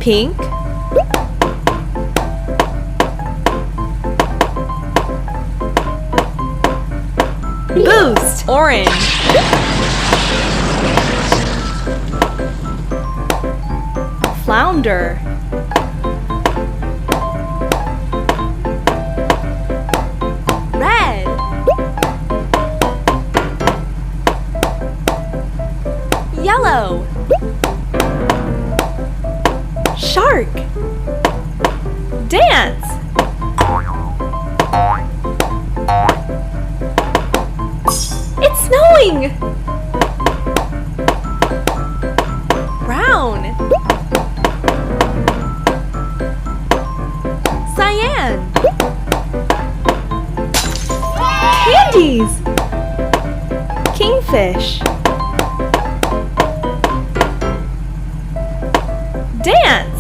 Pink. Boost. Orange. Flounder. Red. Yellow. Shark. Dance. It's snowing. Brown. Cyan. Candies. Kingfish. Dance.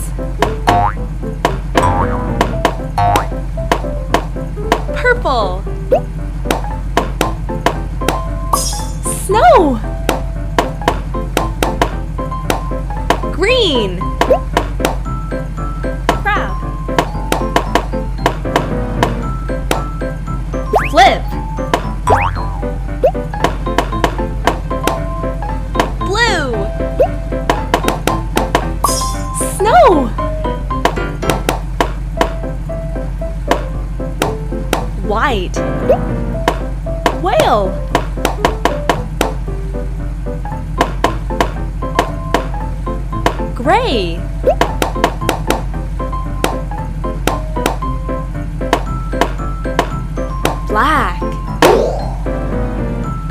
Purple. Snow. Green. Crab. Flip. Blue. Snow. White. Whale. Gray. Black.